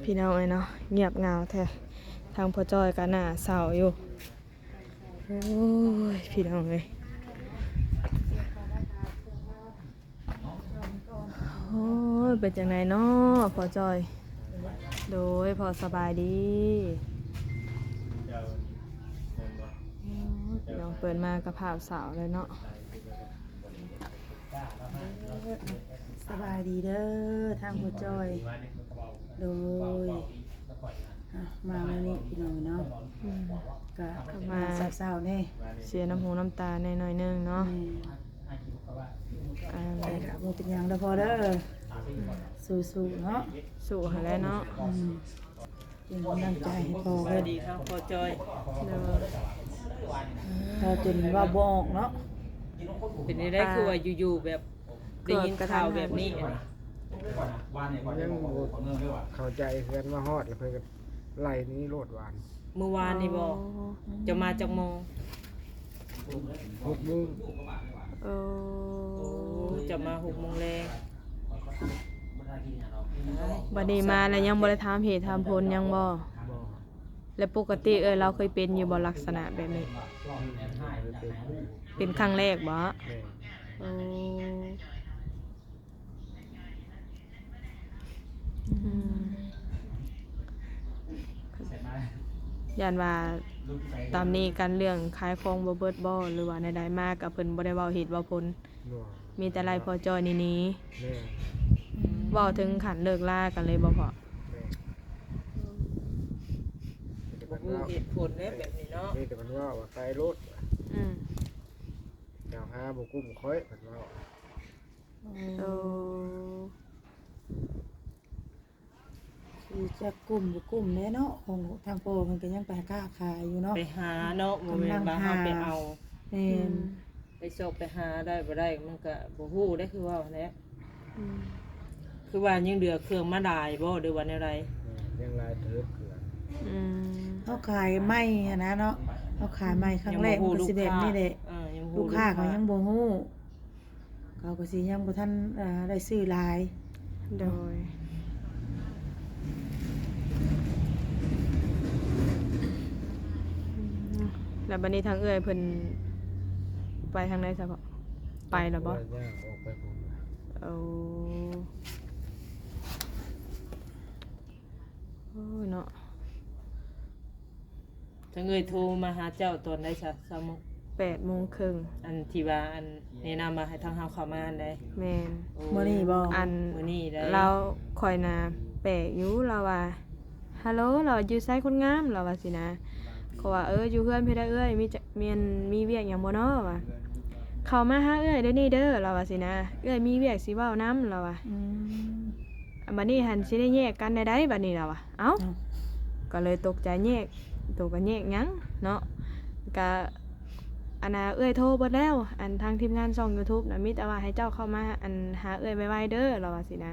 พี่น้องเอ้ยเนาะเงียบเหงาแท้ทางพ่อจ้อยก็น่าเศร้าอยู่โอ้ยพี่น้องเอ้ยโอ้ยเป็นจังไดเนาะพ่อจ้อยโดยพอสบายดีโอ้ยพี่น้องเปิดมากระเพราสาวเลยเนาะสบายดีเด้อทางผู้จอยโดยมาวันนี้พี่น้องเนาะก็มาสาวๆนี่ เสียน้ำหูน้ำตาในหน่อยๆนึงเนาะ แต่ก็บ่เป็นหยังเด้อพอเด้อสู้ๆเนาะ สู่หาแล้วเนาะ เป็นกำลังใจให้พอ สวัสดีครับพ่อจอย เด้อ พอจนว่าบ่ออกเนาะ เป็นได้คือว่าอยู่ๆแบบได้ยินข่าวแบบนี้ ยังบ่เข้าใจเพื่อนมาฮอดแล้วเพิ่นก็ไล่หนี้โลดหวาน เมื่อวานนี่บอกจะมาจากโมง 6 โมง เออ จะมา6 โมงแรง บัดนี้มาแล้วยังบ่ได้ถามเหตุถามผลยังบ่ บ่ และปกติเราเคยเป็นอยู่บ่ลักษณะแบบนี้ เป็นครั้งแรกบ่ แม่ โอ้อืมย่านว่าตามนี้กันเรื่องขายของบ่เบิดบ่หรือว่าใดๆมากกับเพิ่นบ่ได้เว้าเหตุเว้าผล บ่ มีแต่ไล่พอจอยนี่นี้ แม่ เว้าถึงขันเลิกลากันเลยบ่พอ แม่ บ่รู้เหตุผลเนี่ยแบบนี้เนาะ นี่แต่มันว่าไกลรถ อืม แนวหาบ่กุ้มค่อยเพิ่นว่า โอ้ สิจะกลุ่มบ่กลุ่มแน่เนาะของทางโปรมันก็ยังไปค้าขายอยู่เนาะ ไปหาเนาะบ่แม่นว่าเฮาไปเอา แม่น ไปซอกไปหาได้บ่ได้มันก็บ่ฮู้ได้คือว่าแหละ อืม คือว่ายังเหลือเครื่องมาได้บ่หรือว่าแนวใด แม่ยังลายเถิดเกลือ อืม เขาขายไม้อะนะเนาะเขาขายไม้ครั้งแรกมันก็สิแบบนี้แหละ ยังบ่ ลูกค้าเขายังบ่ฮู้เขาก็สิยังบ่ทันได้ซื้อหลาย โดยแล้วบัดนี้ทางเอื้อยเพิ่นไปทางไหนซะพ่อไปแล้วบ่ ย่างออกไปพุ่น เอาโอ้ยเนาะ ถ้าเงยโทรมาหาเจ้าตอนได้ซะสมมุติ 8:30 อันที่ว่าอันแนะนำมาให้ทางเฮาเข้ามาอันใด แม่น มื้อนี้บ่ อัน มื้อนี้ได้ เราคอยนะแปลกอยู่เราว่าฮัลโหลเราอยู่ไซคนงามเราว่าสินะเขาว่าอยู่เพื่อนพี่ได้เอ้ยมีเวียกหยังบ่เนาะว่าเข้ามาหาเอ้ยเด้อนี่เด้อเราว่าสินะเอ้ยมีเวียกสิเว้านํเราว่า อืม บัดนี้หันสิได้แยกกันได้บัดนี้เราว่าเอ้าก็เลยตกใจแยกตัวก็แยกหยังเนาะก็อันน่ะเอ้ยโทรเบิดแล้ว อันทางทีมงานช่อง YouTube น่ะมีแต่ว่าให้เจ้าเข้ามาอันหาเอ้ยไวๆเด้อเราว่าสินะ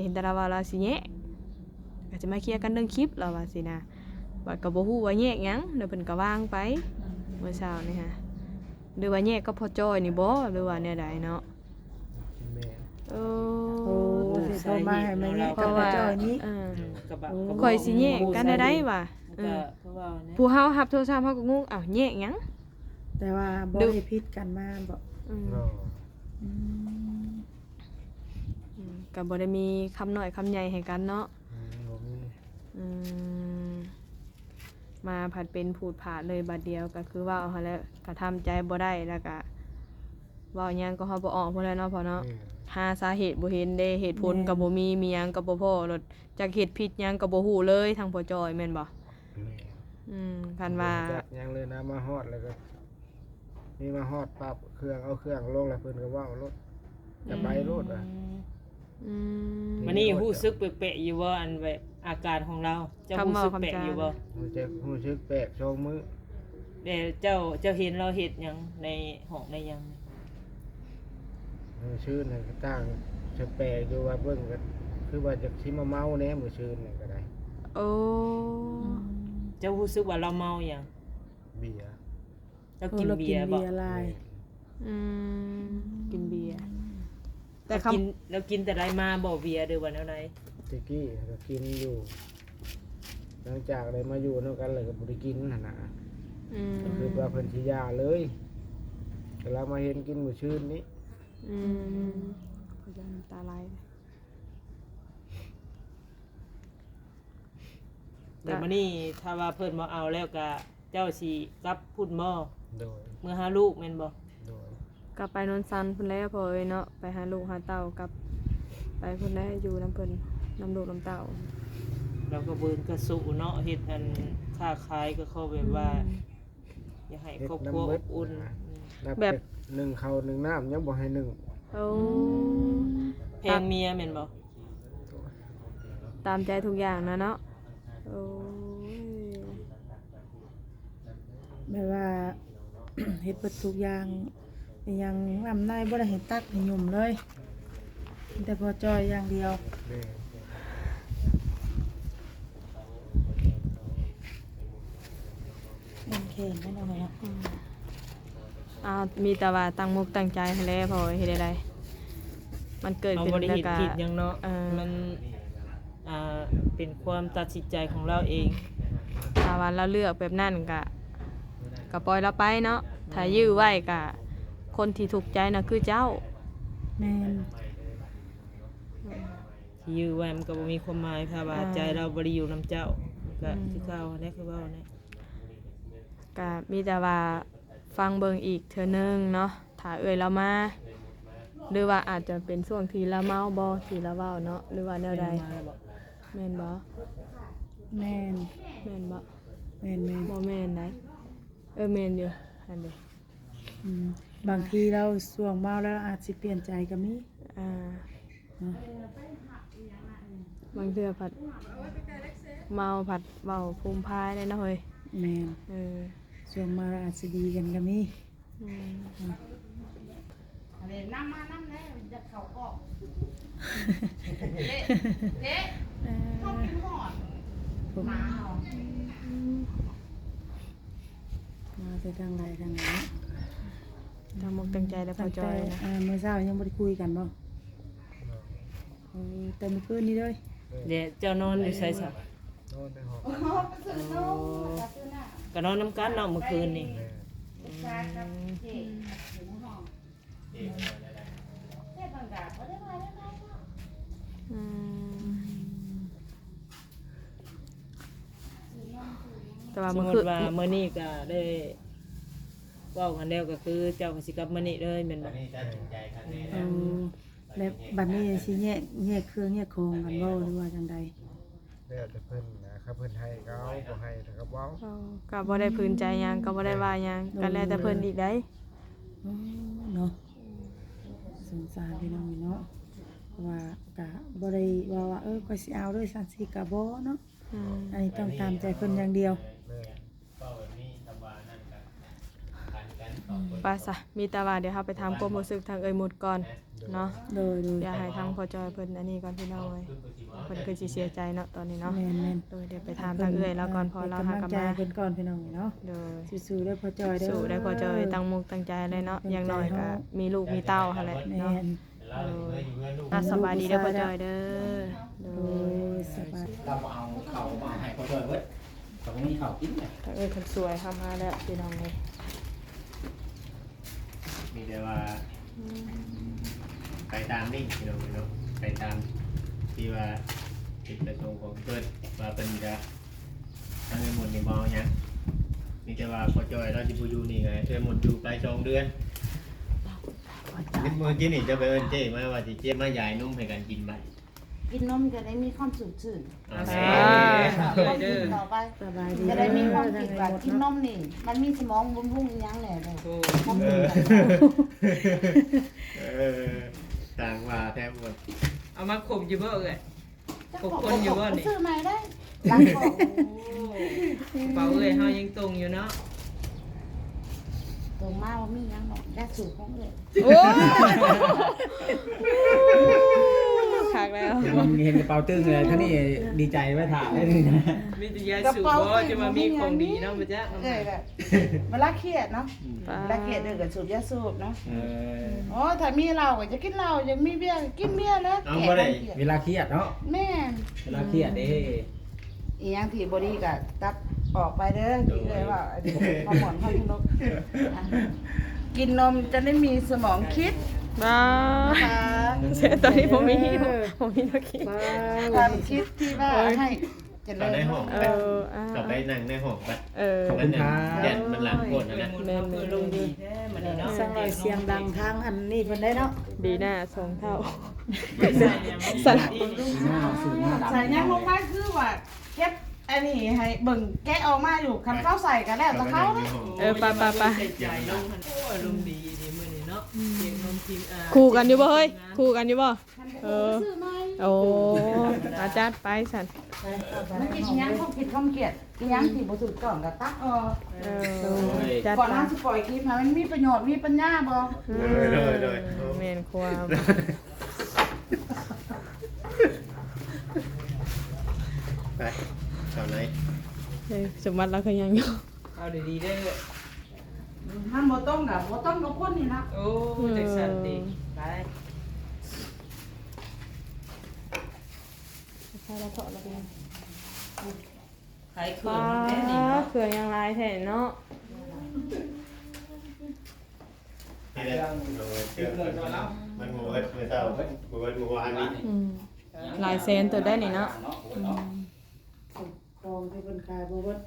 เห็นแต่เราว่าเราสิแยกก็จะมาเคลียร์กันเรื่องคลิปเราว่าสินะบัดก็บ่ฮู้ว่าแยกหยังเดี๋ยวเพิ่นก็วางไปเมื่อเช้านี่ฮะหรือว่าแยกก็พอจอยนี่บ่หรือว่าแนวใดเนาะ แม่ โอ้ โอ้สิโทรมาให้มาแยกกับพ่อจ้อยนี้ กระบะ ข่อยสิแยกกันได้ว่ะ ก็คือว่าเนี่ย ผู้เฮารับโทรศัพท์เฮาก็งงอ้าวแยกหยัง แต่ว่าบ่ ดู ได้ผิดกันมาบ่ อืม บ่ อืม ก็บ่ได้มีคำน้อยคำใหญ่ให้กันเนาะ บ่มี อืมมาผัดเป็นผูดผาดเลยบัดเดียวก็คือว่าเอาหั่นแหล้วก็ทำใจบ่ได้แล้วก็เว้าหยังก็เฮาบ่ออกพุ่นแหล้วเนาะพ่อเนาะ แม่ หาสาเหตุบ่เห็นเด้เหตุผลก็บ่มีหยังก็บ่พอรถจักเฮ็ดผิดหยังก็บ่ฮู้เลยทางพ่อจอยแม่นบ่ แม่ คันว่า จักยังเลยนะมาฮอดแล้วก็นี่มาฮอดปั๊บเครื่องเอาเครื่องลงแล้วเพิ่นก็ว่ารถจะไปรถว่ะ อืม วันนี้รู้สึกแปลกๆอยู่ว่าอันแบบอาการของเราเจ้ารู้สึกแปลกอยู่บ่ รู้สึกแปลกช่องมือ แต่เจ้าเห็นเราเฮ็ดหยังในห้องในหยัง มือชื่นนี่ก็ตั้งจะแปลกอยู่ว่าเบิ่งก็คือว่าจะสิมาเมาแหน่มือชื่นนี่ก็ได้ โอ้ เจ้ารู้สึกว่าเราเมาหยัง เบียร์ เจ้า โอ้ กิน เรา เบี กิ ย น ร์บ่ เบียร์ลาย อืมกินเบียร์แต่ เรากินแต่ไรมาบ่เบียร์หรือว่าแนวใด เจ ตะกี้ก็กินอยู่ หลังจากได้มาอยู่นำกันเลยก็บ่ได้กินหั่นน่ะ อืม ก็คือว่าเพิ่นสิยาเลยก็เรามาเห็นกินมื้อชื่นนี้ อืมก็จะน้ำตาไหล แต่มื้อนี้ถ้าว่าเพิ่นบ่เอาแล้วก็เจ้าสิกลับพุ่นบ่ โดย เมื่อหาลูกแม่นบ่ โดย กลับไปนนซันพุ่นแล้วพอเอ้ยเนาะไปหาลูกหาเต้ากลับไปพุ่นแล้วอยู่น้ำเพิ่นน้ำลูกน้ำเต้า เราก็เบิ่นกระสุเนาะเฮ็ดอันค้าขายก็เข้าแบบว่า อยากให้ครอบครัวอบอุ่น นับแต่หนึ่งข้าวหนึ่งน้ำยังบ่ให้หนึ่ง โอ้ แพงเมียแม่นบ่ ตามใจทุกอย่างนะเนาะโอ้ย แบบว่า เฮ็ดเบิดทุกอย่างอีหยังลำได้บ่ได้ให้ตักให้ยุ่มเลยมีแต่พอจอยอย่างเดียว แม่ เล่นแข่งกันเอาไว้เนาะ มีแต่ว่าตั้งมุกตั้งใจให้แล้วพอเฮ็ดได้มันเกิด เรา ขึ้น บ่ได้ แล้ว เฮ็ด ก็ ผิดหยังเนาะ มั มันเป็นความตัดสินใจของเราเอง ถ้าว่าเราเลือกแบบนั้นก็ปล่อยเราไปเนาะถ้ายื้อไว้ก็คนที่ถูกใจน่ะคือเจ้า แม่น ที่ยื้อไว้มันก็บ่มีความหมายถ้าว่าใจเราบ่ได้อยู่นํเจ้าก็คือเก่าแน่คือเว้าแน่ ก็มีแต่ว่าฟังเบิ่งอีกเทื่อนึงเนาะถ้าเอ่ยเรามาหรือว่าอาจจะเป็นช่วงที่เราเมาบ่ที่เราเว้าเนาะหรือว่าแนวใดแม่นบ่ แม่น แม่นบ่ แม่นแม่น บ่แม่นได้แม่นอยู่อันเด้ อืมบางทีเราส่วงเมาแล้วอาจสิเปลี่ยนใจก็มี อ่า เนาะ บางเทื่อผัดเมาผัดเว้าภูมิพายได้เนาะเฮ้ย แม่น เออ ส่วงเมาแล้วอาจสิดีกันก็มี อืม ผมมาแต่ทางใดทางไหน ตั้งมุกตั้งใจแล้วพอจอยนะ เมื่อเช้ายังบ่ได้คุยกันบ่แต่เมื่อคืนนี้เลย เดี๋ยวเจ้านอนอยู่ไสซะ โน่นในห้อง ก็นอนนํกันเนาะเมื่อคืนนี่ แม่ อืมแต่ว่า สม เมื่อ มุ คืน ติว่ามื้อนี้ก็ได้เว้ากันแล้วก็คือเจ้าก็สิกลับมื้อนี้เลยแม่นบ่ แล้วบัดนี้สิแยกเครื่องแยกโครงกันบ่หรือว่าจังใด แล้วแต่เพิ่นนะครับเพิ่นให้ก็เอาบ่ให้แต่ก็เว้า ก็บ่ได้พื้นใจหยังก็บ่ได้ว่าหยังก็แล้วแต่เพิ่นอีกได้ เนาะสงสารพี่น้องเนาะเพราะว่าก็บ่ได้ว่าก็สิเอาด้วยซั่นสิก็บ่เนาะ อืม อันนี้ต้องตามใจเพิ่นอย่างเดียว แม่ ไปซะมีแต่ว่าเดี๋ยวเฮาไปถามความรู้สึกทางเอ่ยหมดก่อนเนาะ โดย อย่าให้ทางพอจอยเพิ่นอันนี้ก่อนพี่น้องเอ้ยเพิ่นคือสิเสียใจเนาะตอนนี้เนาะ แม่น โดยเดี๋ยวไปถามทางเอ่ยแล้วก่อนพอเราหากลับ ใจ มา เพิ่นก่อนพี่น้องเนาะ โดย สู้ๆได้อพ่อจอยเด้อ สู้ได้พอจอยตั้งมุกตั้งใจเลยเนาะอย่างน้อยก็มีลูกมีเต้าหั่นแหละ แม่ เนาะ น สบายดีเด้อพอจอยเด้อโด โอ้ ย ยสบาย เราเอาเขามาให้เขาด้วยเว้ยเขาไม่มีเขากินเลย ทางเอ่ยคนสวยทำมาแล้วพี่น้องเอ้ย มีแต่ว่าไปตามนี่พี่น้องเนาะไปตามที่ว่าจุดประสงค์ของเพื่อนว่าเป็นจะทำให้หมดนี่มองยังมีแต่ว่าพอจอยเราจะไปอยู่นี่ไงหมดอยู่ไป2 เดือนเมื่อกี้นี่จะไปเอิ้นเจ้มาว่าสิเจ้มายายนุ่มให้กันกินบัด กินนมจะได้มีความสุขชื่น เอา เ แซ่ เด้อ ต่อไป สบายดี จะได้มีความ ท คิด ง ว่า หมด กินน เนาะ มนี่ มันมีสมองบุญพุ่งอีหยังแหละเลย โอ้ มัน เอ เป็น อต่างว่าแทบหมด เอามาครบอยู่บ่เอ้ย พวกคนอยู่บ่นี่ ซื้อใหม่ได้รักของ เป่าเอ้ยเฮายังตรงอยู่เนาะ ตัวมาว่ามีหยังหรอกได้สูตรของเลย โอ้ย คักแล้ว เห็นกระเป๋าตึ้งเลยท่านี่ดีใจไว้ถ่ายได้เลยนะ มีแต่ยาสูบบ่จะมามีของดีเนาะบ่จ๊ะ เอ้ยแบบเวลาเครียดเนาะเวลาเครียดเด้อก็สูบยาสูบเนาะ เออ อ๋อถ้ามีเหล้าก็จะกินเหล้ายังมีเบียร์ก็กินเบียร์แล้ว เอาบ่ได้ เวลาเครียดเนาะ แม่น เวลาเครียดเด้ อีหยังที่บ่ดีก็ตัดออกไปเด้อที่เอ้ยว่าอันนี้ฮอร์โมนเข้าสนุกอ่ะกินนมจะได้มีสมองคิด บ้า นะคะ เสียตอนนี้ผมมีนักคิด ความคิดที่ว่าให้เจะ ตอนในห้อง เอออ่าก ลับไปนั่งในห้องไป เออ มันยันมันหลังโกนนะ มันเพิ่นลงดีแท้มันนี่เนาะ สั่งเสียงดังทางอันนี้เพิ่นได้เนาะ ดีหน้าสองเท่า สลับ หน้าสูงหน้าดำ ใส่ยังลงมาคือว่าเก็บอันนี้ให้เบิ่งแกะออกมาอยู่คันเข้าใส่กันแล้วแต่เขาเนาะ เออไป ใจลงโอ้อารมณ์ดีดีมื้อนี้เนาะเสียงนมทีมคู่กันอยู่บ่เฮ้ยคู่กันอยู่บ่เออ ซื้อไหม โอ้อาจารย์ไปสัน มันกินอีหยังเขาผิดคำเกลียดอีหยังที่บ่ถูกต้องก็ตักออก เออจัด ก่อน ไป หน้าสิปล่อยคลิปให้มันมีประโยชน์มีปัญญาบ่ เลย เมนความ ไปตอนไหน เฮ้ยสมบัติเราเคยยังอยู่ เอาดีๆเด้อ มันบ่ต้องกับคนนี่นะ โอ้จักสันติไป ใช่แล้วเถาะแล้วเป็น ขายเครื่ ป้า องแน่นี่เนาะ เขื่อนยังลายแท้เนาะ นี่แหละมันหัวมือเต้าหัวหัวอันนี้ ลายเซนตัวได้นี่เนาะ กองที่เพิ่นขายบ่เบิด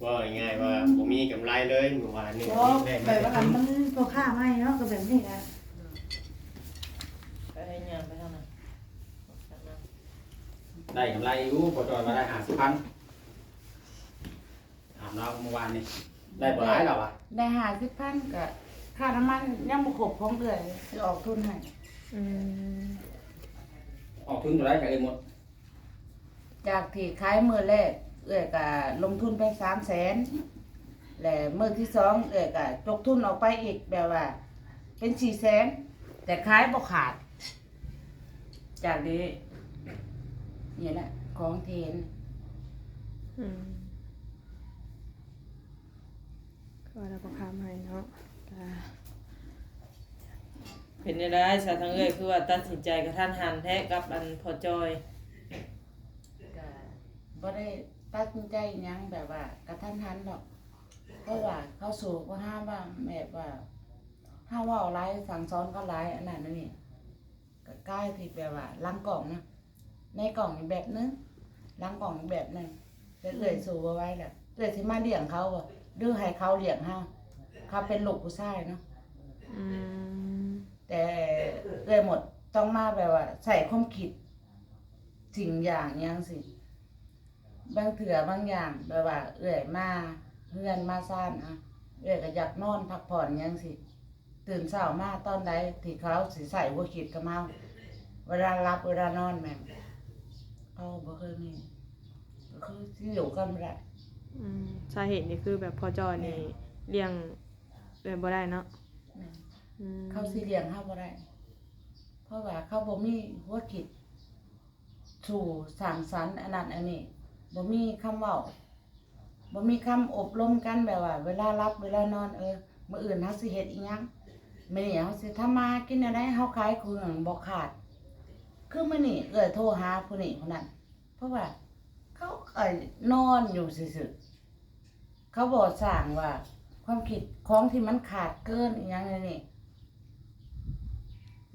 ว่าง่ายว่าผมมีกำไรเลยเมื่อวานนี้ บ่แบบว่ามันบ่ค่าไม่เนาะก็แบบนี้นะ ไปให้ย่างไปทางนั้น ได้กำไรอยู่พอจอยมาได้50,000ถามเราเมื่อวานนี่ได้บ่หลายแล้วอ่ะ ได้50,000ก็ค่าน้ำมันยังบ่ครบของเดือนสิออกทุนให้ ออกทุนเท่าไหร่ก็ได้หมด จากที่ขายมื้อแรกเอ้ยก็ลงทุนไป300,000และมื้อที่สองเอ้ยก็ตกทุนออกไปอีกแบบว่า เป็น400,000แต่ขายบ่ขาด จากนี้นี่แหละของเทน ก็เราก็คำให้เนาะ เป็นจังได๋ซะทางเอ้ยคือว่าตัดสินใจกระทันหันแท้กับอันพอจอย ก็บ่ได้ตัดสินใจหยังแบบว่ากระทันหันหรอกเพราะว่าเขาสู่ก็ห้ามว่าแบบว่าห้ามเว่าหลายสั่งสอนเขาหลายอันนั้นอันนี่ก็ใกล้ที่แบบว่าล้างกล่องนะในกล่องอีกแบบนึงล้างกล่องอีกแบบนึงแต่เอื้อยสู่บ่ไว้แหละเอื้อยสิมาเลี้ยงเขาบ่ดื้อให้เขาเลี้ยงเฮาเขาเป็นลูกผู้ชายเนาะแต่เอื้อยหมดต้องมาแบบว่าใส่ความคิดสิ่งอย่างหยังสิบางเถื่อบางอย่างแบบว่าเอื้อยมาเฮือนมาซ่านอ่ะเอื้อยก็อยากนอนพักผ่อนหยังสิตื่นเช้ามาตอนใดที่เขาสิใส่หัวคิดกับเฮาเวลารับเวลานอนแม่นเอาบ่เคยมีก็คือสิอยู่กันบ่ได้ สาเหตุนี่คือแบบพอจอยนี่เลี้ยงแบบบ่ได้เนาะ แม่นเขาสิเลี้ยงเฮาบ่ได้ เพราะว่าเขาบ่มีหัวคิดสู่สร้างสรรค์อันนั้นอันนี้บ่มีคำเว้าบ่มีคำอบรมกันแบบว่า เวลารับเวลานอนมื้ออื่นเฮาสิเฮ็ดอีหยังมื้อนี้เฮาสิทำมากินอะไรเฮาขายเครื่องบ่ขาด คือมื้อนี้โทรหาผู้นี้ผู้นั้นเพราะว่าเขานอนอยู่ซื่อๆเขาบ่สร้างว่า ความคิดของที่มันขาดเกินอีหยังนี่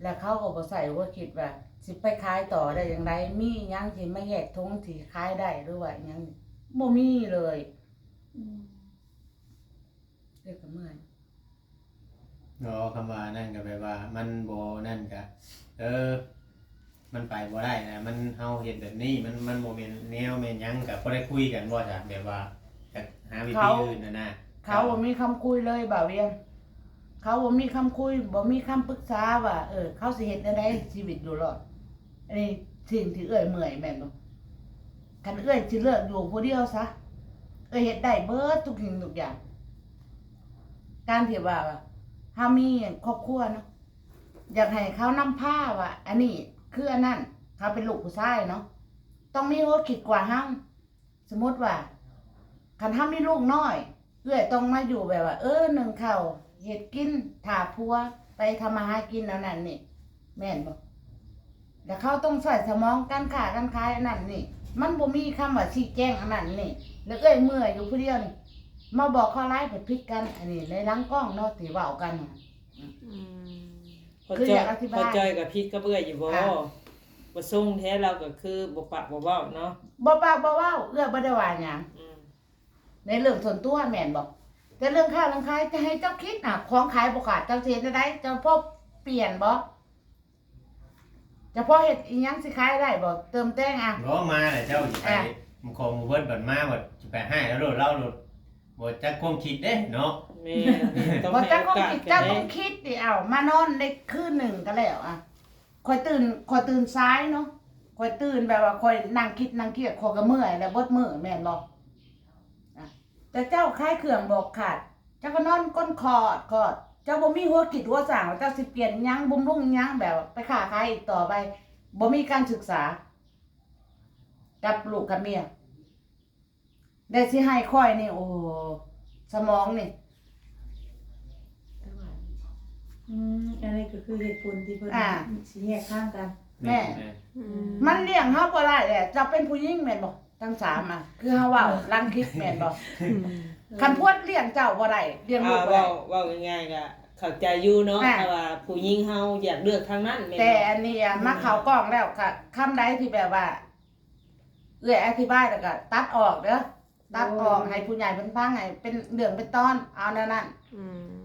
แล้วเขาก็บ่ใส่ว่าคิดว่าสิไปขายต่อได้อย่างไรมีอิหยังที่มาแยกทงที่ขายได้หรือว่าอิหยังบ่มีเลยเด็กก็เมื่อย รอคำว่านั่นก็แปลว่ามันบ่นั่นก็มันไปบ่ได้นะมันเฮาเฮ็ดแบบนี้มันบ่แม่นแนวแม่นหยังก็บ่ได้คุยกันบ่จ้ะแบบว่าจะหาวิธีอื่นนะ เขาบ่มีคำคุยเลยบ่าวเวียงเขาบ่มีคำคุยบ่มีคำปรึกษาว่าเขาสิเฮ็ดได้ชีวิตอยู่รอดอันนี้สิ่งที่เอื้อยเมื่อยแม่นบ่คันเอื้อยสิเลิกอยู่ผู้เดียวซะเฮ็ดได้เบิดทุกสิ่งทุกอย่างการที่ว่าเฮามีครอบครัวเนาะ อยากให้เขานำผ้าว่าอันนี้คืออันนั้นเขาเป็นลูกผู้ชายเนาะต้องมีหัวคิดกว่าเฮาสมมติว่าคันเฮามีลูกน้อยเอื้อยต้องมาอยู่แบบว่านึ่งข้าวเฮ็ดกินถ่าผัวไปทำมาหากินอันนั้นนี่แม่นบ่แต่เขาต้องใส่สมองการค้าการขายอันนั้นนี่มันบ่มีคำว่าชี้แจงอันนั้นนี่แล้วเอ้ยเมื่อยอยู่ผู้เดียวนี่มาบอกเขาไล่ไปพลิกกันอันนี้ในหลังกล้องเนาะที่เว้ากันน่ะ อืม พอ คือ จ อ อย ยากอธิบาย พอจอยกับพิษก็เบื่ออยู่บ่ ค่ะ บ่ส่งแท้เราก็คือบ่ปะบ่เว้าเนาะ บ่ปากบ่เว้าเอื้อบ่ได้ว่าหยัง อืม ในเรื่องส่วนตัวแม่นบอกแต่เรื่องค่าเรื่องขายจะให้เจ้าคิดน่ะของขายบ่ขาดเจ้าสิเฮ็ดได้เจ้าพ่อเปลี่ยนบ่เจะพ่อเฮ็ดอีหยังสิขายได้บ่เติมแต่งอ่ะ ร้องมาแหละเจ้าสิไปมันของหมู่เพิ่นเปิดมาบ่สิไปให้แล้วโลดเล่าโลดบ่จักความคิดเด้เนาะ แม่ต้อง บ่ ให้ เจ้า โอ ต้อง กาส คิด กั เจ้าน ต้ เด้ องคิดดิเอามานอนได้คืนหนึ่งก็แล้วอ่ะค่อยตื่นสายเนาะค่อยตื่นแบบว่าค่อยนั่งคิดนั่งเครียดค่อยก็เมื่อยแล้วเบิดมื้อแม่นบ่อ่ะแต่เจ้าขายเครื่องบอกขาดเจ้าก็นอนก้นคอดเจ้าบ่มีหัวคิดหัวสร้างว่าเจ้าสิเปลี่ยนหยังบุ้มรุ่งหยังแบบไปค้าขายอีกต่อไปบ่มีการศึกษากับลูกกับเมียได้สิให้ค่อยนี่โอ้สมองนี่ อันนี้ก็คือเหตุผลที่เพิ่น อ่า สิแยกข้างกัน แม่ อืม มันเลี้ยงเฮาบ่ได้แหละจะเป็นผู้หญิงแม่นบ่ทั้งสามอ่ะคือเฮาเว้าลังคิดแม่นบ่ อืม คันพวดเลี้ยงเจ้าบ่ได้เลี้ยงลูกบ่ เว้า ได้ เว้าง่ายๆก็เข้าใจอยู่เนาะ อ่า ถ้าว่าผู้หญิงเฮาอยากเลือกทางนั้นแม่น แต่ บ่ อันนี้อะมาเข้ากล้องแล้วค่ะคำใดที่แบบว่าเอื้อยอธิบายแล้วก็ตัดออกเด้อตัดออกให้ผู้ใหญ่เพิ่นฟังให้เป็นเรื่องเป็นตอนเอาแนวนั้น อืม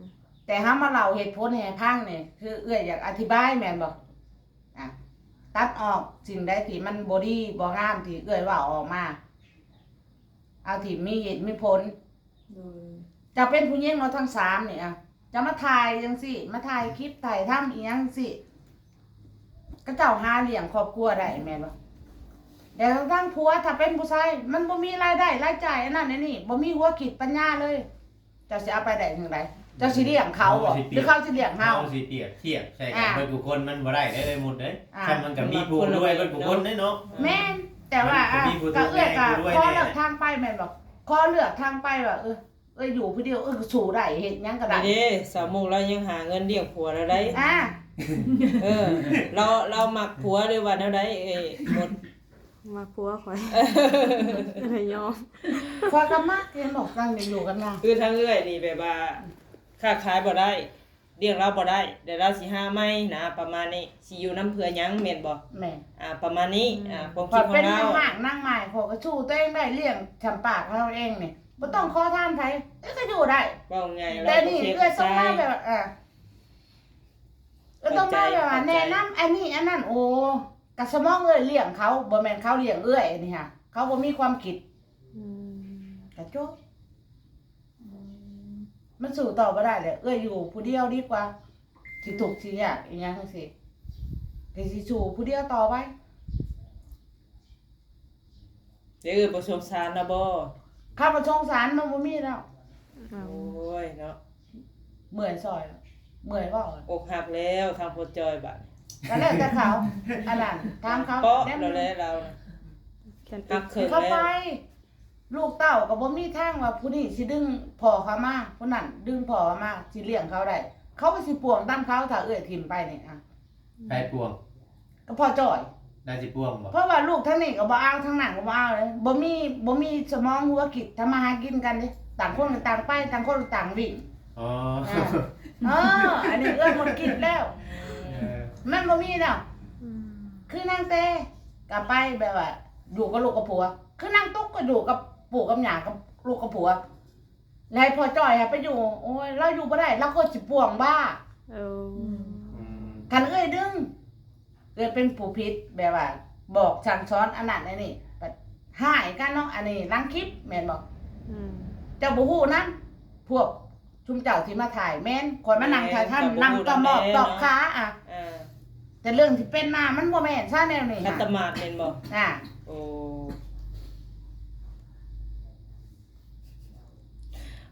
แต่ถ้ามาเล่าเหตุผลให้ฟังนี่คือเอื้อยอยากอธิบายแม่นบ่อ่ะตัดออกสิ่งใดที่มันบ่ดีบ่งามที่เอื้อยเว่าออกมาเอาที่มีเหตุมีผล โดย จะเป็นผู้หญิงเราทั้งสามนี่อ่ะจะมาถ่ายจังซี่มาถ่ายคลิปถ่ายทำอีหยังสิก็เจ้าหาเลี้ยงครอบครัวได้แม่นบ่แต่ทั้งผัวถ้าเป็นผู้ชายมันบ่มีรายได้รายจ่ายอันนั้นอันนี้บ่มีหัวคิดปัญญาเลยเจ้าสิเอาไปได้จังไดเจ้าสิเลี้ยงเขาบ่หรือเขาสิเลี้ยงเฮา สิเปรียบเทียบใช่กัน อ่า เพิ่นทุกคนมันบ่ได้ได้หมดเด้ อ่า ถ้ามันก็มีผู้ด้วยเพิ่นทุกคนเด้เนาะ แม่นแต่ว่าอ่ะ มันมีผู้ ก็เอื้อก็ ดูแล ขอ ด้วย เลือกทางไปแม่นบ่ขอเลือกทางไปว่าอยู่ผู้เดียวสู้ได้เฮ็ดหยังก็ได้ นี่เด้สาวมุกเรายังหาเงินเลี้ยงผัวเราได้ อ่ะ เรามักผัวด้วยว่าแนวใดหมด มาปัวข่อยอะไรยอม ขอยก็มักเห็นบอกตั้งอยู่กันมา คือทั้งเอื้อยนี่แบบว่าค้าขายบ่ได้เลี้ยงเราบ่ได้เดี๋ยวเราสิหาใหม่นะประมาณนี้สิอยู่นํเพื่อหยังแม่นบ่ แม่ ประมาณนี้ความ พ คิ อ ดขอ เป็ ง น เรา ห่างนั่งใหม่ขอยก็สู้ตัวเองได้เลี้ยงชำปากเราเองนี่บ่ต้องขอทานไผก็อยู่ได้ เว้าไงเรา แต่นี่ บ่ เอื้อต้องมา แบ แบบต้องมาแบบว่าแนะนำอันนี้อันนั้นโอ้กะสมองเอ้ยเลี้ยงเขาบ่แม่นเขาเลี้ยงเอ้ยนี่ฮะเขาบ่มีความคิด อืม กะจบมันสู้ต่อบ่ได้เลยเอ้ยอยู่ผู้เดียวดีกว่าสิถูกสิยากอีหยังจังซี่ก็สิสู้ผู้เดียวต่อไป เดี๋ยวเอื้อยบ่สงสารนะบ่ ข้าพเจ้าสงสารมันบ่มีแล้ว เอา โอ้ยเนาะ เมื่อยซอยแล้วเมื่อยบ่ อกหักแล้วทางพ่อจอยบัด ก็แล้วแต่เขาอันนั้นถามเขา เปาะ แน่ แล้วแหละเราน่ะ แค่น หักเขิน เขา แล้ ไป ว ลูกเต้าก็บ่มีทางว่าผู้นี้สิดึงพ่อเขามาผู้นั้นดึงพ่อเขามาสิเลี้ยงเขาได้ เขาก็สิป่วงตามเขาถ้าเอื้อยถิ่มไปนี่อ่ะ ไปปวง ก็พอจ่อย ได้สิปวงบ่ เพราะว่าลูกทั้งนี้ก็บ่เอาทั้งนั้นก็บ่เอาเลยบ่มีสมองหัวคิดทำมาหากินกันดิต่างคนก็ต่างไปต่างคนก็ต่างวิ่ง อ๋อ อันนี้เอื้อยหมดคิดแล้ว มันบ่มีแล้ว อืม คือนางเต้กลับไปแบบว่าอยู่กับลูกกับผัว คือนางตุ๊กก็อยู่กับปู่กับหยากับลูกกับผัวแล้วให้พอจ่อยอะไปอยู่โอ้ยเราอยู่บ่ได้เราก็สิป่วงบ้า เอา คันเอ้ยดึงเอ้ยเป็นผู้ผิดแบบว่า บอกสั่งสอนอันนั้นอันนี้ก็หายกันเนาะอันนี้ล้างคลิปแม่นบอก อืม เจ้าบ่ฮู้นั้นพวกชุมเจ้าที่มาถ่ายแม่นคอยมานั่งถ่ายท่านนั่งกระหมอบตอกขาอ่ะ อ่า แต่เรื่องที่เป็นมามันบ่แม่นซะแนวนี้ คัต ค่ะ มาดแม่นบ่ อ่ะ โอ้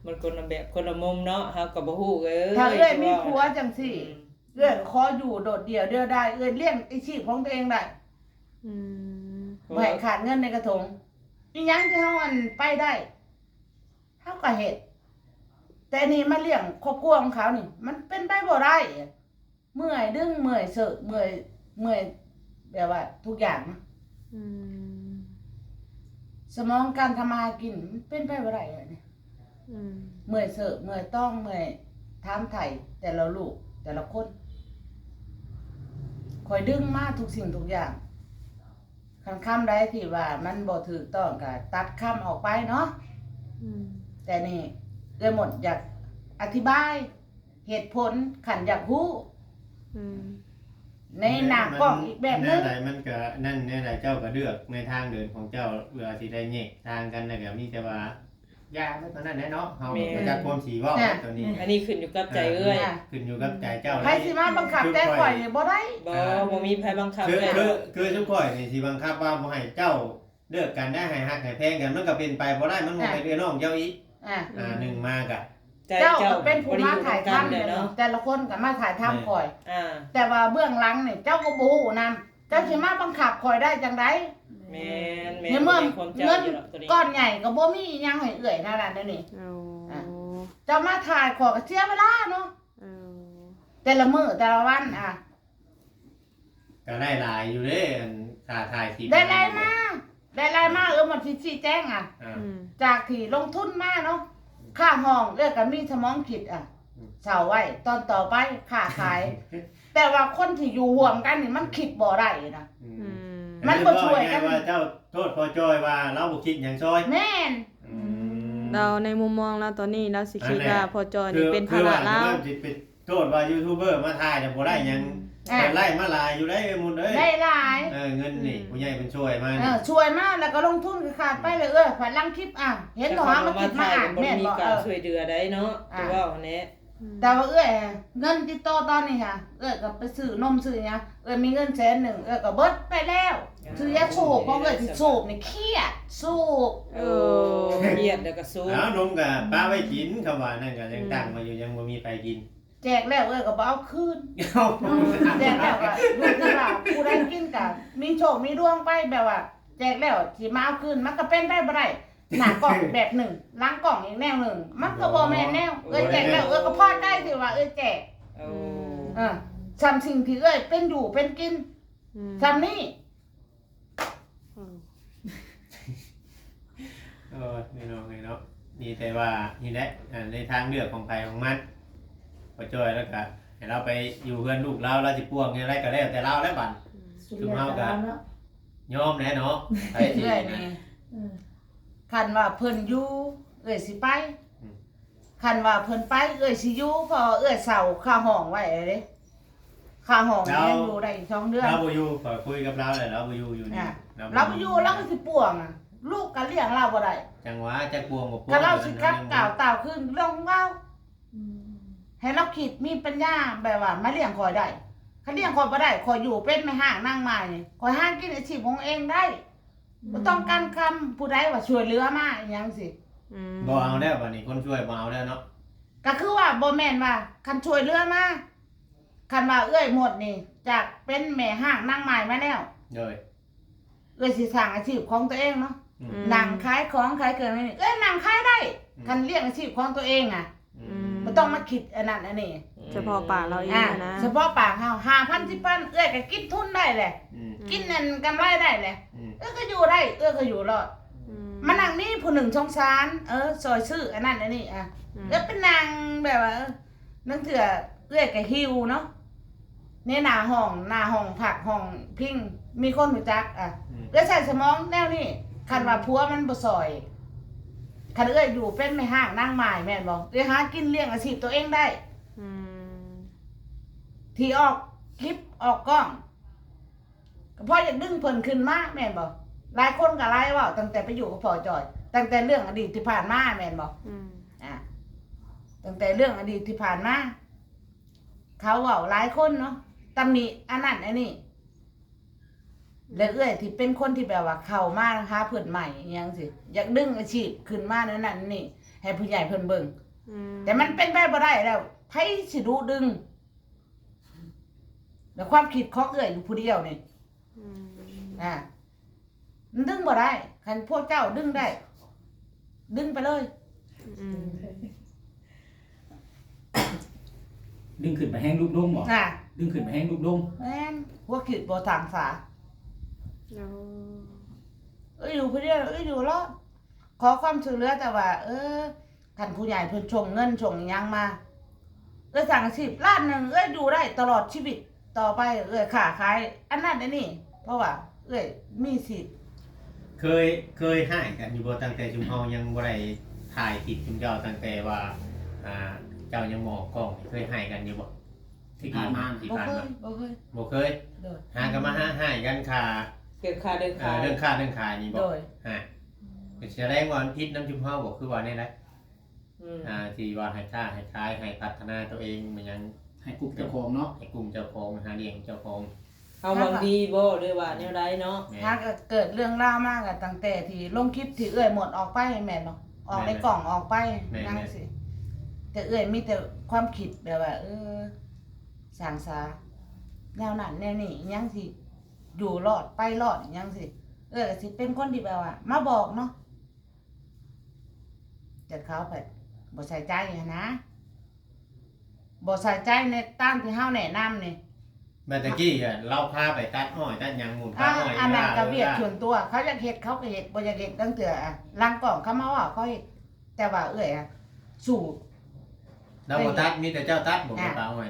มันคนละแบบคนละมุมเนาะเฮาก็บ่ฮู้เอ้ย ถ้าเอ้ยมีผัวจังซี่ เอื้อยก็ขออยู่โดดเดี่ยวเดียวได้เอื้อยเลี้ยงอาชีพของตัวเองได้ อืม บ่ให้ขาดเงินในกระถงอีหยังที่เฮาอันไปได้เฮาก็เฮ็ดแต่นี่มาเลี้ยงครอบครัวของเขานี่ มันเป็นไปบ่ได้เมื่อยดึงเมื่อยเสอะเมื่อยแบบว่าทุกอย่างนะ อืม สมองการทำมาหากินมันเป็นไปบ่ได้เลยเนี่ย อืม เมื่อยเสอะเมื่อยต้องเมื่อยถามไถ่แต่ละลูกแต่ละคนคอยดึงมาทุกสิ่งทุกอย่างคันคำใดที่ว่ามันบ่ถูกต้องก็ตัดคำออกไปเนาะ อืม แต่นี่เลยหมดอยากอธิบายเหตุผลขันอยากรู้ อืม ในหน้ากล้องอีกแบบนึง แนวใดมันก็นั่นแนวใดเจ้าก็เลือกในทางเดินของเจ้าเพื่อสิได้แยกทางกันน่ะก็มีแต่ว่าอย่าไม่ตอนนั้นแน่เนาะเฮาบ่จักความสิเว้าตัวนี้ อันนี้ขึ้นอยู่กับใจเอ้ย ขึ้นอยู่กับใจเจ้า ใครสิมาบังคับแต่ข่อยนี่บ่ได้ บ่มีไผบังคับ คือ เลย คือทุกข่อยนี่สิบังคับว่าบ่ให้เจ้าเลิกกันได้ให้ฮักให้แพงกันมันก็เป็นไปบ่ได้มันบ่เป็นเรื่องน้องเจ้าอีก อ่ะ หนึ่งมาก็ ใจ เจ้า เจ้า ก็เป็นผู้มาถ่ายทำ เด้ เนี่ย อเนาะ แต่ละคนก็มาถ่ายทำข่อย อ่า แต่ว่าเบื้องหลังนี่เจ้าก็บ่ฮู้นำเจ้าสิมาบังคับข่อยได้จังได๋ แม่น ในเมื่อ ความ เงิ เจ้าน อยู่หรอกตัวนี้ ก้อนใหญ่ก็บ่มีอิหยังให้เอื้อยนั่นน่ะเดี๋ยวนี้ เอา เจ้ามาถ่ายข่อยก็เสียเวลาเนาะ เอา แต่ละมื้อแต่ละวันอ่ะ ก็ได้หลายอยู่เด้อันค่าถ่ายคลิป ได้ไรมามันสิชี้แจงอ่ะ อ่า อืม จากที่ลงทุนมาเนาะค่าห้องก็มีสมองคิดอ่ะเสาไว้ตอนต่อไปค่าขาย แต่ว่าคนที่อยู่ห่วมกันนี่มันคิดบ่ได้นะ อื อื ม ม มันบ่ช่วยกัน ว่าเจ้าโทษพอจอยว่าเราบ่คิดหยังซอย แม่น อืม เราในมุมมองเราตอนนี้เราสิคิด อันไหน ว่าพอจอยนี่เป็นภาระเรา คือว่าสิไปโทษว่ายูทูบเบอร์มาถ่ายเนี่ยบ่ได้หยัง อ่ะ แต่ไล่มาหลายอยู่ได้หมดเอ้ย ได้หลาย เงินนี่ผู้ใหญ่เป็นช่วยมา ช่วยมากแล้วก็ลงทุนก็ขาดไปเลยฝันลังคลิปอ่ะเห็นตัวหามาคิดมาอ่านแม่น มี บ่ การช่วยเหลือได้เนาะ อ่า ตัวว่าแน่ แต่ว่าเงินติดต่อตอนนี้ค่ะก็ไปซื้อนมซื้อหยังมีเงิน100,000ก็เบิดไปแล้วซื้อยาสูบเพราะสิสูบนี่เครียดสูบ เออเครียดแล้วก็สู้ เอานมกับป้าไว้กินคำว่านั่นก็ยังตั้งมาอยู่ยังบ่มีไปกิน แจกแล้วก็บ่เอาคืน เอา แจกแล้วก็ลูกคือว่าผู้ใดกินก็มีโชคมีดวงไปแบบว่า แจกแล้วสิมาเอาคืนมันก็เป็นได้บ่ได้หน้ากล่องแบบหนึ่งหลังกล่องอีกแนวหนึ่งมันก็บ่แม่นแนวแจกแล้วก็พอได้สิว่าแจก เอา ทำสิ่งที่เป็นอยู่เป็นกิน อืม ทำนี่ นี่เนาะนี่เนาะมีแต่ว่านี่แหละในทางเลือกของใครของมันพอจอยแล้วก็ให้เราไปอยู่เพื่อนลูกเราเราสิป่วงอะไรก็แล้วแต่เราแล้วบัด สุดยอดแล้วเนาะ ยอมแน่เนาะไปสิ เรื่อยๆนี่ เออ คันว่าเพิ่นอยู่สิไปคันว่าเพิ่นไปสิอยู่เพอเสาค่าห้องไว้เด้ค่าห้องยังอยู่ได้อีก2 เดือน เราบ่อยู่ขอคุยกับเราเลยเราบ่อยู่อยู่นี่ เราไปอยู่เราก็สิป่วงลูกก็เลี้ยงเราบ่ได้ จังหวะจะป่วงบ่ป่วง ก็เราสิกลับกล่าวต่าวขึ้นเรื่องของเรา อืม ให้เราคิดมีปัญญาแบบว่ามาเลี้ยงคอยได้คันเลี้ยงคอยบ่ได้คอยอยู่เป็นไม่ห่างนั่งไม้นี่คอยหากินอาชีพของเองได้บ่ต้องการคำผู้ใดว่าช่วยเหลือมาอหยังสิ อืม บ่เอาแล้วบัดนี้คนช่วยบ่เอาแล้วเนาะ ก็คือว่าบ่แม่นว่าคันช่วยเหลือมาคันว่าหมดนี่จากเป็นแม่ห้างนั่งไม้มาแล้ว เลย สิสร้างอาชีพของตัวเองเนาะ อื อื ม ม นั่งขายของขายเกินนี่นั่งขายได้คันเลี้ยงอาชีพของตัวเองอ่ะ อืม บ่ต้องมาคิดอันนั้นอันนี้ เฉพาะปากเราเอง อ่า นะ เฉพาะปากเฮา5,000 10,000ก็กินทุนได้แหละ อืม กินนั่นกำไรได้แหละ อืม ก็อยู่ได้ก็อยู่รอด อืม มานั่งนี่ผู้หนึ่งสงสารซอยซื้ออันนั้นอันนี้อ่ะ อืม เป็นนางแบบว่านั่งเถื่อก็หิวเนาะนี่หน้าห้องผักห้องพิงมีคนรู้จักอ่ะ อืม ใส่สมองแนวนี้คันว่าผัวมันบ่ซอยคันอยู่เป็นไม่ห้างนั่งไม้แม่นบ่หากินเลี้ยงอาชีพตัวเองได้ อืม ที่ออกคลิปออกกล้องก็เพราะอยากดึงเพิ่นขึ้นมาแม่นบ่หลายคนก็ไล่เว่าตั้งแต่ไปอยู่กับพ่อจอย ตั้งแต่เรื่องอดีตที่ผ่านมาแม่นบ่ อืม ตั้งแต่เรื่องอดีตที่ผ่านมาเขาเว้าหลายคนเนาะตำหนิอันนั้นอันนี้และที่เป็นคนที่แบบว่าเข้ามาหาเพิ่นใหม่อิหยังสิอยากดึงอาชีพขึ้นมานั่นนี่ให้ผู้ใหญ่เพิ่นเบิ่ง อืม แต่มันเป็นไปบ่ได้แล้วไผสิดูดึง แล้วความคิดของเอื้อยอยู่ผู้เดียวนี่ อืม มันดึงบ่ได้คันพวกเจ้าดึงได้ ดึงไปเลย อืม ดึงขึ้นไปแห้งรูปดงบ่ อ่ะ ดึงขึ้นไปแห้งรูปดง แม่นหัวคิดบ่ทางสา แล้ว อยู่ผู้เดียวอยู่แล้วขอความช่วยเหลือแต่ว่า คันผู้ใหญ่เพิ่นส่งเงินส่งหยังมาสั่ง10 ล้านหนึงอยู่ได้ตลอดชีวิตต่อไปค้าขายอันนั้นอันนี้เพราะว่ามีสิทธิ์ เคยให้กันอยู่บ่ตั้งแต่ชุมเฮายังบ่ได้ถ่ายคลิปชุมเจ้าตั้งแต่ว่าเจ้ายังหมอกกล้องนี่เคยให้กันอยู่บ่ ที่ผ่านมา ที่ บ่ ผ่าน เค มาย บ่เคย บ่เคย โดย หากันมาให้กันค่า เก็บค่าเดินขาย เรื่องค่าเรื่องขายนี่บ่ โดย ฮะก็แสดงว่ามันผิดน้ำชุมเฮาบ่คือว่าแน่นะ อืม ที่ว่าให้ค่าให้ขายให้พัฒนาตัวเองมันยัง ให้กลุ่มเจ้าของเนาะ ให้กลุ่มเจ้าของหาเลี้ยงเจ้าของ เอาหวังดีบ่หรือว่าแนวใดเนาะ แม่ ถ้าเกิดเรื่องราวมากอะตั้งแต่ที่ลงคลิปที่หมดออกไปแม่นบ่ออกในกล่องออกไปนั่งสิแต่มีแต่ความคิดแบบว่าสร้างสาแนวนั้นแนวนี้อิหยังสิอยู่รอดไปรอดอิหยังสิก็สิเป็นคนที่แบบว่ามาบอกเนาะแต่เขาแบบบ่ใส่ใจหั้นนะบ่ใส่ใจในตามที่เฮาแนะนำนี่ เมื่อตะกี้อะเราพาไปตัดอ้อยตัดหยังหมุนตัดอ้อย อันนั้นก็เวียก ว่า ส่วนตัว เขาอยากเฮ็ดเขาก็เฮ็ดบ่อยากเฮ็ดตั้งแต่ล้างกล่องเขามาว่าเขาเฮ็ดแต่ว่าสู้ เราบ่ตัดมีแต่เจ้าตัดบ่ไปตัดอ้อย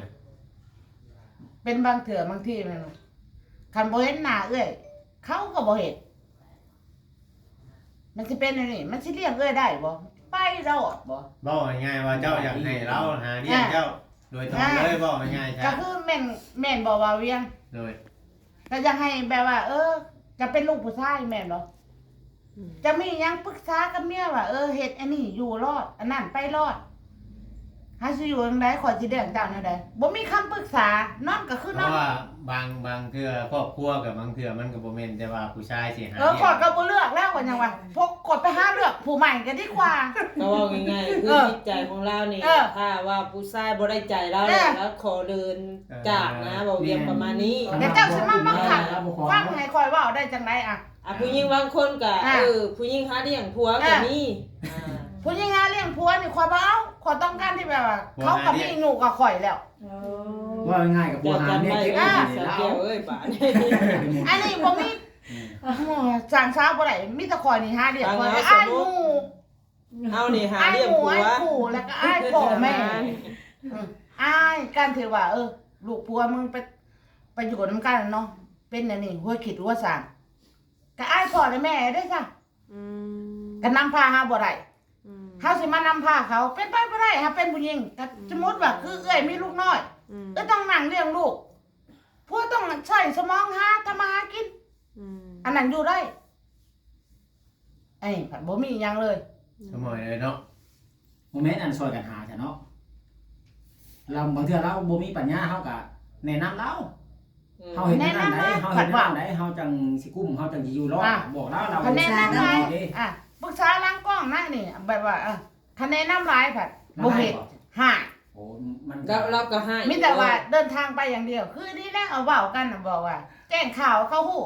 เป็นบางเถื่อบางที่มันคันบ่เห็นหน้าเขาก็บ่เฮ็ดมันสิเป็นอันนี้มันสิเลี้ยงได้บ่ไปรอดบ่ บอกง่ายๆว่าเจ้าอยากให้เราหาเลี้ยงเจ้าโดยตรงเลยบอกง่ายๆ ก็ จ้ะ คือแม่นบ่ว่าเวียง โดย ก็อยากให้แบบว่า จะเป็นลูกผู้ชายแม่นบ่จะมีหยังปรึกษากับเมียว่าเฮ็ดอันนี้อยู่รอด อันนั้นไปรอดหาสิอยู่จังได๋ขอยสิเลี้ยงเจ้าแนวใดบ่มีคำปรึกษานอนก็คือ เพ นอน ราะว่าบางเทื่อครอบครัวกับบางเทื่อมันก็บ่แม่นแต่ว่าผู้ชายสิหา ขอยก็บ่เลือกแล้วว่าหยังว่าพกกดไปหาเลือกผู้ใหม่ก็ดีกว่า ก็ว่าง่ายๆคือจิตใจของเรานี่ถ้าว่าผู้ชายบ่ได้ใจเราแล้วขอเดินจากนะบ่เวียงประมาณนี้ แต่เจ้าสิมาบังคับฟังให้ข่อยเว้าได้จังไดอ่ะ ผู้หญิงบางคนก็ผู้หญิงหาเลี้ยงผัวก็มี ผู้หญิงหาเลี้ยงผัวนี่ข่อยบ่เอาข่อยต้องการที่แบบว่า เขาก็มีหนูกับข่อยแล้ว โอ้ ว่าง่ายกับบัวหาเนี่ยเก็บ อ่า ไว้ ส ให้ เก เรา ลเอ้ยป่าน อันนี้บ่มีสร้างช้าบ่ได้มีแต่ข่อยนี่หาเลี้ยงข่อยก็อ้ายหมู่ เฮานี่หา อ้าย เลี้ยง หมู่ ผัว อ้ายปู่แล้วก็อ้ายพ่อแม่อ้ายการที่ว่าลูกผัวมึงไปอยู่กับนำกันเนาะเป็นอันนี้หัวคิดหัวสร้างก็อ้ายพ่อและแม่ได้ซะ อืม ก็นำพาหาบ่ได้ อืม เฮาสิมานำพาเขาเป็นไปบ่ได้ฮะเป็นผู้หญิงก็สมมุติว่าคือมีลูกน้อย อืม ต้องนั่งเลี้ยงลูกผัวต้องใช้สมองหาทำมาหากิน อืม อันนั้นอยู่ได้ผัดบ่มีหยังเลย สมัยเลยเนาะ โมเมนต์อันซอยกันหาจ้ะเนาะเราบางเทื่อเราบ่มีปัญญาเฮาก็แนะนำเราเฮาเห็นนั่นได้เฮาเห็นนั่นได้เฮาจังสิกุ้มเฮาจังสิอยู่รอดบอกเรา คะแนนนำหลาย เด้ ปรึกษาล้างกล้องนะนี่แบบว่าคะแนนนำหลายผัดบ่เฮ็ดหา โอ้มัน ก็เราก็ให้ มีแต่ว่าเดินทางไปอย่างเดียว คือนี่แหละเอาเว้ากันน่ะบอกว่า แจ้งข่าวเขาฮู้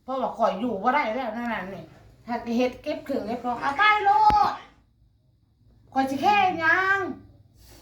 เพราะว่าข่อยอยู่บ่ได้แล้วนั่นนี่ถ้าเฮ็ดเก็บเครื่องเก็บของเอาไปโลดข่อยสิแค่หยัง